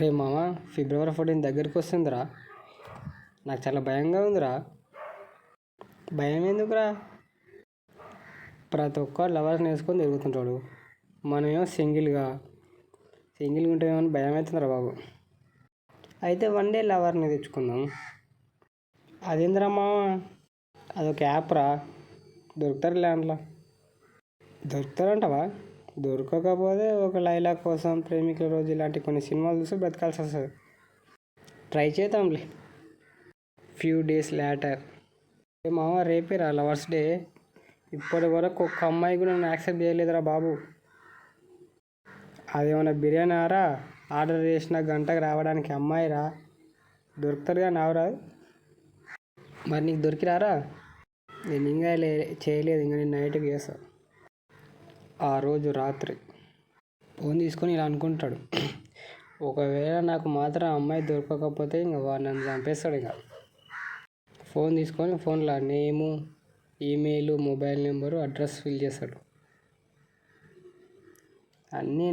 రే మామ, ఫిబ్రవరి 14 దగ్గరికి వస్తుందిరా. నాకు చాలా భయంగా ఉందిరా. భయం ఎందుకురా? ప్రతి ఒక్కరు లవర్స్ని వేసుకొని తిరుగుతుంటాడు. మనమేమో సింగిల్గా ఉంటే ఏమో భయం అవుతుందిరా బాబు. అయితే 1 డే లవర్ని తెచ్చుకుందాం. అదేంద్రా మామ, అదొక యాప్ రా. దొరుకుతారు ల్యాండ్లో. దొరుకుతారంటవా? దొరకకపోతే ఒక లైలా కోసం, ప్రేమికుల రోజు ఇలాంటి కొన్ని సినిమాలు చూసి బ్రతకాల్సి వస్తుంది. ట్రై చేద్దాంలే. Few days later. మామ, రేపే రా లవర్స్ డే. ఇప్పటి వరకు ఒక్క అమ్మాయి కూడా నన్ను యాక్సెప్ట్ చేయలేదురా బాబు. అదేమన్నా బిర్యానీ ఆరా? ఆర్డర్ చేసిన గంటకు రావడానికి అమ్మాయి రా. దొరుకుతారు కానీ రావురా. మరి నీకు దొరికిరారా? నేను ఇంకా చేయలేదు. ఇంకా నేను నైట్కి చేస్తా. ఆ రోజు రాత్రి ఫోన్ తీసుకొని ఇలా అనుకుంటాడు, ఒకవేళ నాకు మాత్రం అమ్మాయి దొరకకపోతే ఇంకా వాడు నన్ను చంపేస్తాడు. ఇంకా ఫోన్ తీసుకొని ఫోన్లో name, email, mobile number, address fill చేస్తాడు. అన్నీ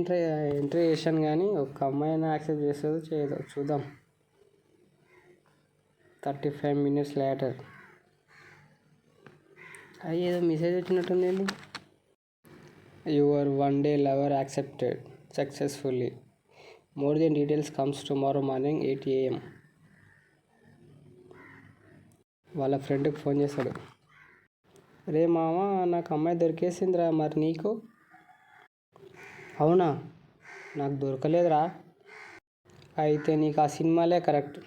ఎంట్రీ చేశాను కానీ ఒక్క అమ్మాయిని యాక్సెప్ట్ చేస్తుందో చేయదో చూద్దాం. 35 minutes లేటర్. అది ఏదో మెసేజ్ వచ్చినట్టుంది. ఏంటి? Your 1 day lover accepted successfully. More than details comes tomorrow morning 8 AM. వాళ్ళ ఫ్రెండ్కి ఫోన్ చేస్తాడు. రే మామ, నాకు అమ్మాయి దొరికేసిందిరా. మరి నీకు? అవునా? నాకు దొరకలేదురా. అయితే నీకు ఆ సినిమాలే కరెక్ట్.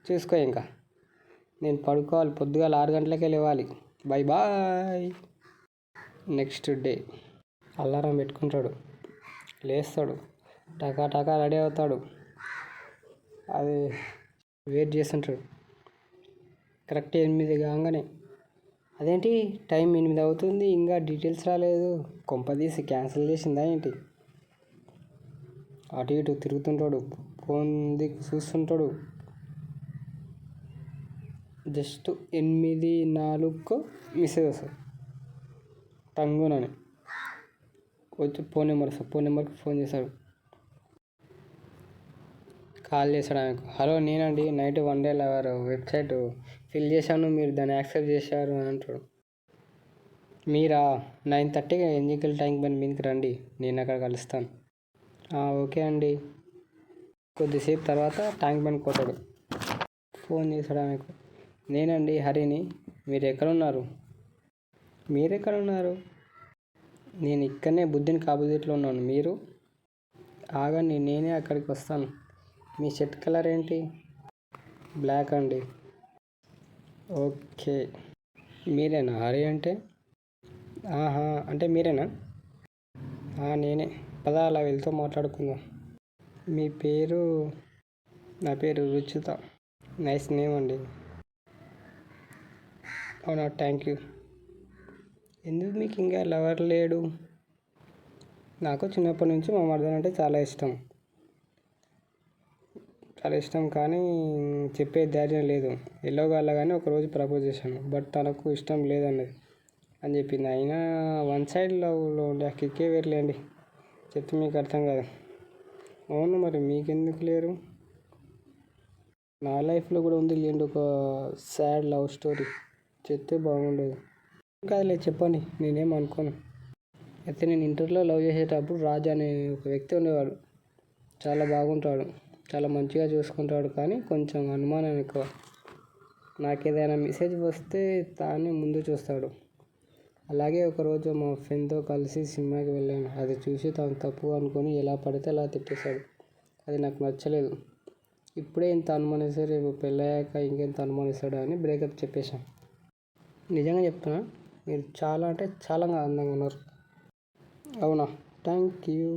చూసుకో. ఇంకా నేను పడుకోవాలి. పొద్దుగాల 6 గంటలకే లేవాలి. Bye bye. Next day alarm పెట్టుకుంటాడు. లేస్తాడు. టకా రెడీ అవుతాడు. అది వెయిట్ చేస్తుంటాడు. కరెక్ట్ 8 కాగానే, అదేంటి టైం 8 అవుతుంది, ఇంకా డీటెయిల్స్ రాలేదు, కొంపదీసి క్యాన్సిల్ చేసిందా ఏంటి? అటు ఇటు తిరుగుతుంటాడు. ఫోన్ దిక్కు చూస్తుంటాడు. జస్ట్ 8:04 మెసేజ్ వస్తుంది. టంగునని వచ్చి ఫోన్ నెంబర్కి ఫోన్ చేశాడు. కాల్ చేశాడు ఆమెకు. హలో, నేనండి. Night 1 day lover website fill చేశాను, మీరు దాన్ని యాక్సెప్ట్ చేశారు అని అంటాడు. మీరా? 9:30కి ఎన్జికల్ ట్యాంక్ బండ్ మీదకి రండి, నేను అక్కడ కలుస్తాను. ఓకే అండి. కొద్దిసేపు తర్వాత ట్యాంక్ బండ్ కొట్టాడు. ఫోన్ చేశాడు ఆమెకు. నేనండి, హరిని. మీరెక్కడున్నారు? నేను ఇక్కడనే బుద్ధిని ఆపోజిట్లో ఉన్నాను. మీరు? ఆగండి, నేనే అక్కడికి వస్తాను. మీ షర్ట్ కలర్ ఏంటి? బ్లాక్ అండి. ఓకే. మీరేనా హరి అంటే? అంటే మీరేనా? నేనే. పద, అలా వెళ్తూ మాట్లాడుకుందాం. మీ పేరు? నా పేరు రుచిత. నైస్ నేమ్ అండి. అవునా, థ్యాంక్ యూ. ఎందుకు మీకు ఇంకా లవర్ లేడు? నాకు చిన్నప్పటి నుంచి మా మరదలు అంటే చాలా ఇష్టం కానీ చెప్పే ధైర్యం లేదు. ఎలాగోలాగానే ఒకరోజు ప్రపోజ్ చేశాను, బట్ తనకు ఇష్టం లేదన్నది అని చెప్పింది. అయినా 1 side లవ్లో ఉండే కిక్కే వేరులేండి. చెప్తే మీకు అర్థం కాదు. అవును, మరి మీకెందుకు లేరు? నా లైఫ్లో కూడా ఉంది లేండి ఒక సాడ్ లవ్ స్టోరీ. చెప్తే బాగుండేది. కాదులే, చెప్పండి, నేనేం అనుకోను. అయితే నేను ఇంటర్లో లవ్ చేసేటప్పుడు రాజు అనే ఒక వ్యక్తి ఉండేవాడు. చాలా బాగుంటాడు, చాలా మంచిగా చూసుకుంటాడు, కానీ కొంచెం అనుమానం ఎక్కువ. నాకు ఏదైనా మెసేజ్ వస్తే తానే ముందు చూస్తాడు. అలాగే ఒకరోజు మా ఫ్రెండ్తో కలిసి సినిమాకి వెళ్ళాను. అది చూసి తను తప్పు అనుకొని ఎలా పడితే అలా తిట్టేశాడు. అది నాకు నచ్చలేదు. ఇప్పుడే ఇంత అనుమానిస్తే రేపు పెళ్ళయ్యాక ఇంకెంత అనుమానిస్తాడు అని బ్రేకప్ చెప్పేశాను. నిజంగా చెప్తున్నా, మీరు చాలా అంటే చాలా అందంగా ఉన్నారు. అవునా, థ్యాంక్ యూ.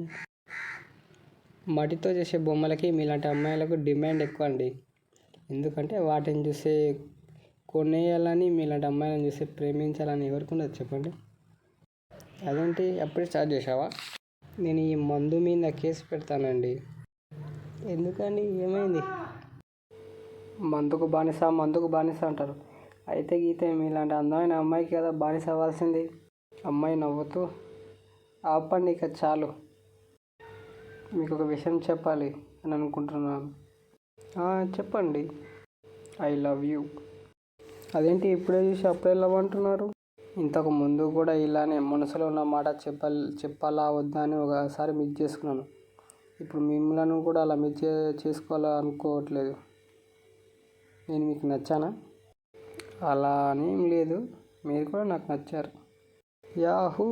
మట్టితో చేసే బొమ్మలకి మీలాంటి అమ్మాయిలకు డిమాండ్ ఎక్కువ అండి. ఎందుకంటే వాటిని చూసే కొనేయాలని, మీలాంటి అమ్మాయిలను చూసి ప్రేమించాలని ఎవరికి ఉండదు చెప్పండి. అదేంటి, అప్పుడే స్టార్ట్ చేసావా? నేను ఈ మందు మీద కేసు పెడతానండి. ఎందుకండి, ఏమైంది? మందుకు బానిస అంటారు. అయితే గీతే మీలాంటి అందమైన అమ్మాయికి కదా బానిస అవ్వాల్సింది. అమ్మాయి నవ్వుతూ, ఆపండి ఇక చాలు, మీకు ఒక విషయం చెప్పాలి అని అనుకుంటున్నాను. చెప్పండి. I love you. అదేంటి ఇప్పుడే చూసి అప్పుడే లవ్ అంటున్నారు? ఇంతకు ముందు కూడా ఇలానే మనసులో ఉన్న మాట చెప్పాలా వద్దా అని ఒకసారి మిస్ చేసుకున్నాను. ఇప్పుడు మిమ్మల్ని కూడా అలా మిస్ చేసుకోవాలనుకోవట్లేదు. నేను మీకు నచ్చానా? అలా అని ఏం లేదు, మీరు కూడా నాకు నచ్చారు. యాహూ!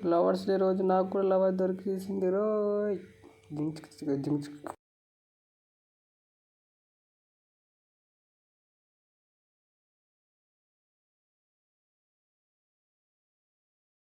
లవర్స్ డే రోజు నాకు కూడా లవర్ దొరికేసింది రోయ్.